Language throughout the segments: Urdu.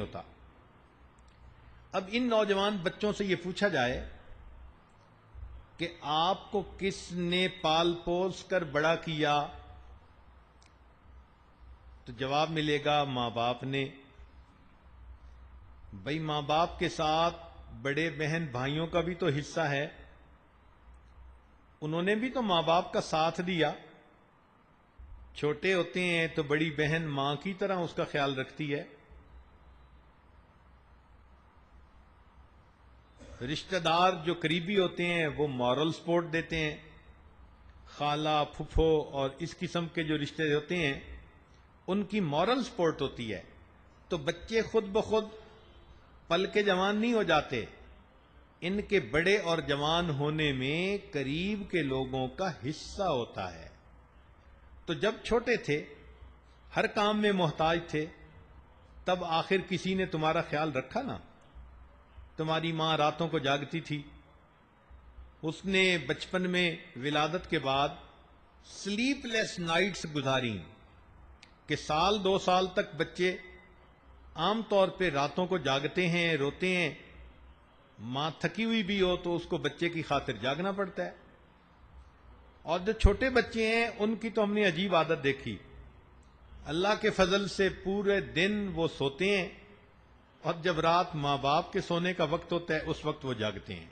ہوتا۔ اب ان نوجوان بچوں سے یہ پوچھا جائے کہ آپ کو کس نے پال پوس کر بڑا کیا، تو جواب ملے گا ماں باپ نے۔ بھائی ماں باپ کے ساتھ بڑے بہن بھائیوں کا بھی تو حصہ ہے، انہوں نے بھی تو ماں باپ کا ساتھ دیا۔ چھوٹے ہوتے ہیں تو بڑی بہن ماں کی طرح اس کا خیال رکھتی ہے، رشتہ دار جو قریبی ہوتے ہیں وہ مورل سپورٹ دیتے ہیں، خالہ پھپھو اور اس قسم کے جو رشتے ہوتے ہیں ان کی مورل سپورٹ ہوتی ہے۔ تو بچے خود بخود پل کے جوان نہیں ہو جاتے، ان کے بڑے اور جوان ہونے میں قریب کے لوگوں کا حصہ ہوتا ہے۔ تو جب چھوٹے تھے، ہر کام میں محتاج تھے، تب آخر کسی نے تمہارا خیال رکھا نا۔ تمہاری ماں راتوں کو جاگتی تھی، اس نے بچپن میں ولادت کے بعد سلیپ لیس نائٹس گزاری کہ سال 2 سال تک بچے عام طور پہ راتوں کو جاگتے ہیں، روتے ہیں، ماں تھکی ہوئی بھی ہو تو اس کو بچے کی خاطر جاگنا پڑتا ہے۔ اور جو چھوٹے بچے ہیں ان کی تو ہم نے عجیب عادت دیکھی، اللہ کے فضل سے پورے دن وہ سوتے ہیں اور جب رات ماں باپ کے سونے کا وقت ہوتا ہے اس وقت وہ جاگتے ہیں۔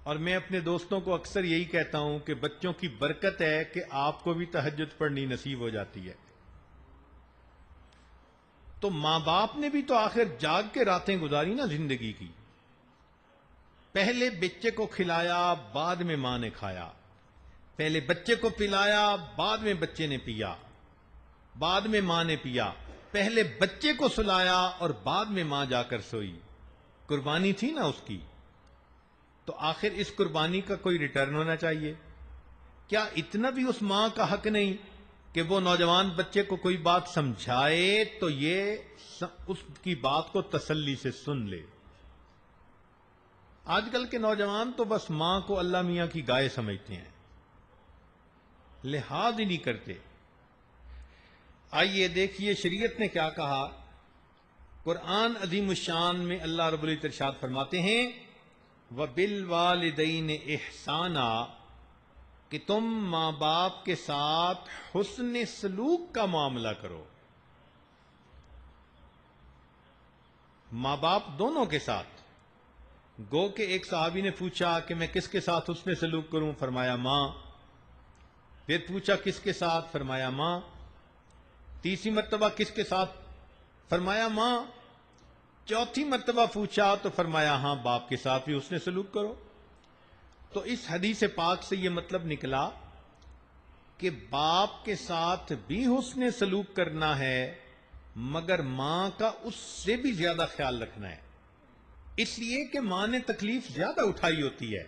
اور میں اپنے دوستوں کو اکثر یہی کہتا ہوں کہ بچوں کی برکت ہے کہ آپ کو بھی تہجد پڑھنی نصیب ہو جاتی ہے۔ تو ماں باپ نے بھی تو آخر جاگ کے راتیں گزاری نا زندگی کی۔ پہلے بچے کو کھلایا، بعد میں ماں نے کھایا، پہلے بچے کو پلایا، بعد میں بچے نے پیا، بعد میں ماں نے پیا، پہلے بچے کو سلایا اور بعد میں ماں جا کر سوئی۔ قربانی تھی نا اس کی، تو آخر اس قربانی کا کوئی ریٹرن ہونا چاہیے۔ کیا اتنا بھی اس ماں کا حق نہیں کہ وہ نوجوان بچے کو کوئی بات سمجھائے تو یہ اس کی بات کو تسلی سے سن لے؟ آج کل کے نوجوان تو بس ماں کو اللہ میاں کی گائے سمجھتے ہیں، لحاظ ہی نہیں کرتے۔ آئیے دیکھیے شریعت نے کیا کہا۔ قرآن عظیم الشان میں اللہ رب العزت ارشاد فرماتے ہیں وَبِالْوَالِدَيْنِ إِحْسَانًا، کہ تم ماں باپ کے ساتھ حسن سلوک کا معاملہ کرو، ماں باپ دونوں کے ساتھ۔ گو کہ ایک صحابی نے پوچھا کہ میں کس کے ساتھ حسن سلوک کروں؟ فرمایا ماں۔ پھر پوچھا کس کے ساتھ؟ فرمایا ماں۔ تیسری مرتبہ کس کے ساتھ؟ فرمایا ماں۔ چوتھی مرتبہ پوچھا تو فرمایا ہاں باپ کے ساتھ بھی حسن سلوک کرو۔ تو اس حدیث پاک سے یہ مطلب نکلا کہ باپ کے ساتھ بھی حسن سلوک کرنا ہے، مگر ماں کا اس سے بھی زیادہ خیال رکھنا ہے، اس لیے کہ ماں نے تکلیف زیادہ اٹھائی ہوتی ہے۔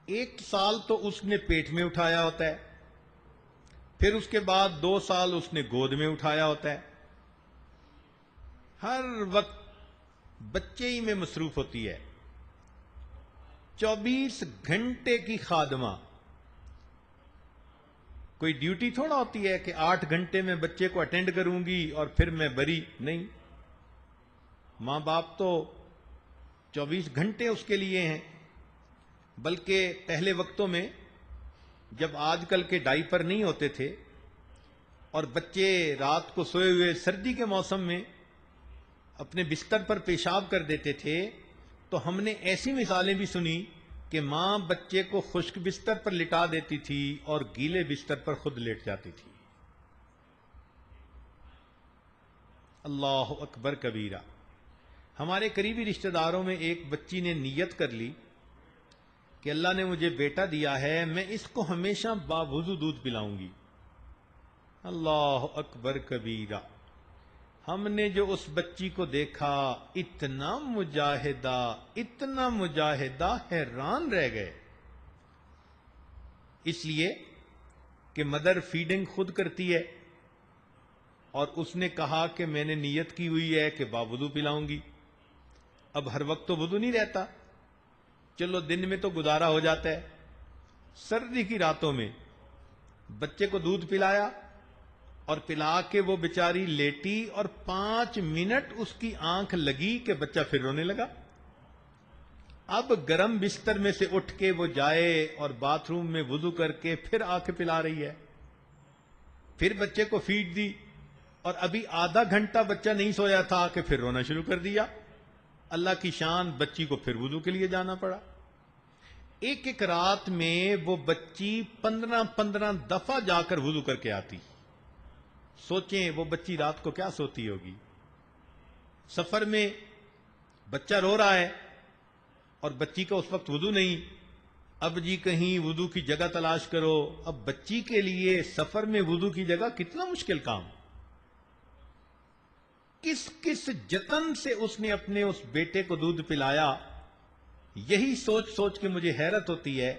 ایک سال تو اس نے پیٹ میں اٹھایا ہوتا ہے، پھر اس کے بعد 2 سال اس نے گود میں اٹھایا ہوتا ہے، ہر وقت بچے ہی میں مصروف ہوتی ہے۔ 24 گھنٹے کی خادمہ، کوئی ڈیوٹی تھوڑا ہوتی ہے کہ 8 گھنٹے میں بچے کو اٹینڈ کروں گی اور پھر میں بری نہیں۔ ماں باپ تو 24 گھنٹے اس کے لیے ہیں۔ بلکہ پہلے وقتوں میں جب آج کل کے ڈائپر نہیں ہوتے تھے اور بچے رات کو سوئے ہوئے سردی کے موسم میں اپنے بستر پر پیشاب کر دیتے تھے، تو ہم نے ایسی مثالیں بھی سنی کہ ماں بچے کو خشک بستر پر لٹا دیتی تھی اور گیلے بستر پر خود لیٹ جاتی تھی۔ اللہ اکبر کبیرہ۔ ہمارے قریبی رشتہ داروں میں ایک بچی نے نیت کر لی کہ اللہ نے مجھے بیٹا دیا ہے، میں اس کو ہمیشہ باوضو دودھ پلاؤں گی۔ اللہ اکبر کبیرہ۔ ہم نے جو اس بچی کو دیکھا، اتنا مجاہدہ، حیران رہ گئے۔ اس لیے کہ مدر فیڈنگ خود کرتی ہے اور اس نے کہا کہ میں نے نیت کی ہوئی ہے کہ باوضو پلاؤں گی۔ اب ہر وقت تو وضو نہیں رہتا، چلو دن میں تو گزارا ہو جاتا ہے، سردی کی راتوں میں بچے کو دودھ پلایا اور پلا کے وہ بیچاری لیٹی اور 5 منٹ اس کی آنکھ لگی کہ بچہ پھر رونے لگا. اب گرم بستر میں سے اٹھ کے وہ جائے اور باتھ روم میں وضو کر کے پھر آ کے پلا رہی ہے. پھر بچے کو فیڈ دی اور ابھی آدھا گھنٹہ بچہ نہیں سویا تھا کہ پھر رونا شروع کر دیا. اللہ کی شان، بچی کو پھر وضو کے لیے جانا پڑا. ایک ایک رات میں وہ بچی 15 دفعہ جا کر وضو کر کے آتی. سوچیں وہ بچی رات کو کیا سوتی ہوگی. سفر میں بچہ رو رہا ہے اور بچی کا اس وقت وضو نہیں. اب جی کہیں وضو کی جگہ تلاش کرو. اب بچی کے لیے سفر میں وضو کی جگہ کتنا مشکل کام. کس کس جتن سے اس نے اپنے اس بیٹے کو دودھ پلایا. یہی سوچ سوچ کے مجھے حیرت ہوتی ہے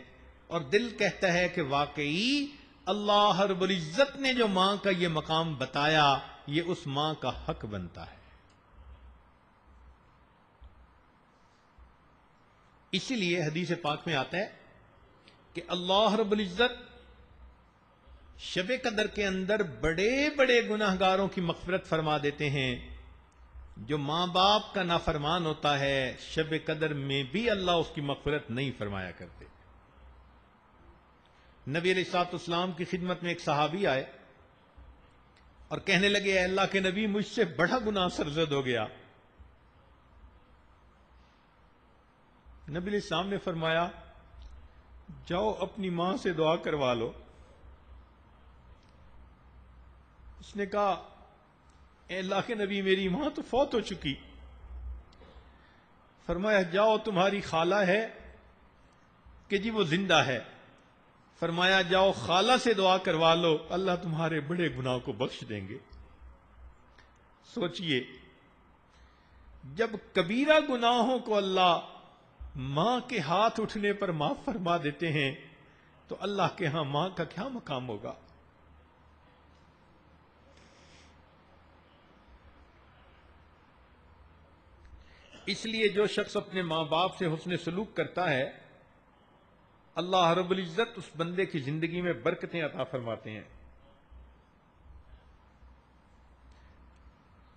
اور دل کہتا ہے کہ واقعی اللہ رب العزت نے جو ماں کا یہ مقام بتایا یہ اس ماں کا حق بنتا ہے. اسی لیے حدیث پاک میں آتا ہے کہ اللہ رب العزت شب قدر کے اندر بڑے بڑے گناہگاروں کی مغفرت فرما دیتے ہیں. جو ماں باپ کا نافرمان ہوتا ہے شب قدر میں بھی اللہ اس کی مغفرت نہیں فرمایا کرتے. نبی علیہ الصلوۃ والسلام کی خدمت میں ایک صحابی آئے اور کہنے لگے اے اللہ کے نبی مجھ سے بڑا گناہ سرزد ہو گیا. نبی علیہ السلام نے فرمایا جاؤ اپنی ماں سے دعا کروا لو. اس نے کہا اے اللہ کے نبی میری ماں تو فوت ہو چکی. فرمایا جاؤ تمہاری خالہ ہے کہ جی وہ زندہ ہے. فرمایا جاؤ خالہ سے دعا کروا لو اللہ تمہارے بڑے گناہ کو بخش دیں گے. سوچئے جب کبیرہ گناہوں کو اللہ ماں کے ہاتھ اٹھنے پر معاف فرما دیتے ہیں تو اللہ کے ہاں ماں کا کیا مقام ہوگا. اس لیے جو شخص اپنے ماں باپ سے حسن سلوک کرتا ہے اللہ رب العزت اس بندے کی زندگی میں برکتیں عطا فرماتے ہیں.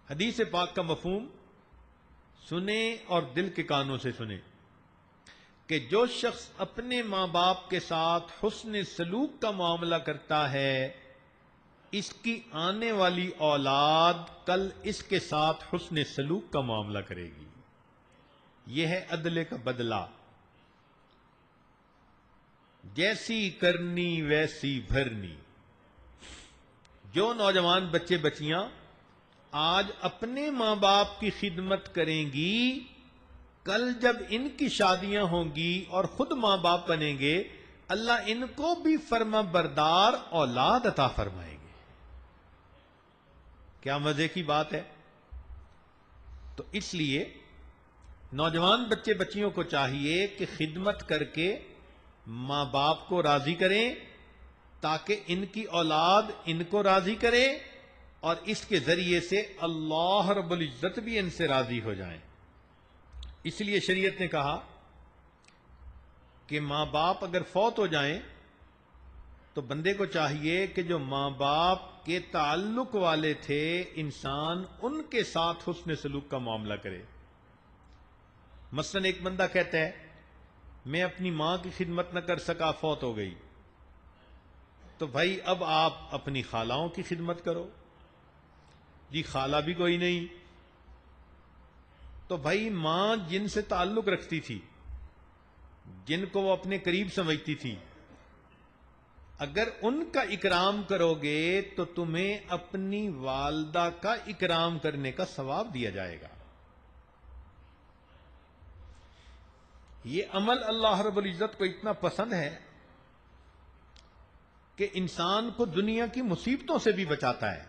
حدیث پاک کا مفہوم سنیں اور دل کے کانوں سے سنیں کہ جو شخص اپنے ماں باپ کے ساتھ حسن سلوک کا معاملہ کرتا ہے اس کی آنے والی اولاد کل اس کے ساتھ حسن سلوک کا معاملہ کرے گی. یہ ہے عدل کا بدلہ. جیسی کرنی ویسی بھرنی. جو نوجوان بچے بچیاں آج اپنے ماں باپ کی خدمت کریں گی کل جب ان کی شادیاں ہوں گی اور خود ماں باپ بنیں گے اللہ ان کو بھی فرما بردار اولاد عطا فرمائیں گے. کیا مزے کی بات ہے. تو اس لیے نوجوان بچے بچیوں کو چاہیے کہ خدمت کر کے ماں باپ کو راضی کریں تاکہ ان کی اولاد ان کو راضی کرے اور اس کے ذریعے سے اللہ رب العزت بھی ان سے راضی ہو جائیں. اس لیے شریعت نے کہا کہ ماں باپ اگر فوت ہو جائیں تو بندے کو چاہیے کہ جو ماں باپ کے تعلق والے تھے انسان ان کے ساتھ حسن سلوک کا معاملہ کرے. مثلا ایک بندہ کہتا ہے میں اپنی ماں کی خدمت نہ کر سکا فوت ہو گئی تو بھائی اب آپ اپنی خالاؤں کی خدمت کرو. جی خالہ بھی کوئی نہیں تو بھائی ماں جن سے تعلق رکھتی تھی جن کو وہ اپنے قریب سمجھتی تھی اگر ان کا اکرام کرو گے تو تمہیں اپنی والدہ کا اکرام کرنے کا ثواب دیا جائے گا. یہ عمل اللہ رب العزت کو اتنا پسند ہے کہ انسان کو دنیا کی مصیبتوں سے بھی بچاتا ہے.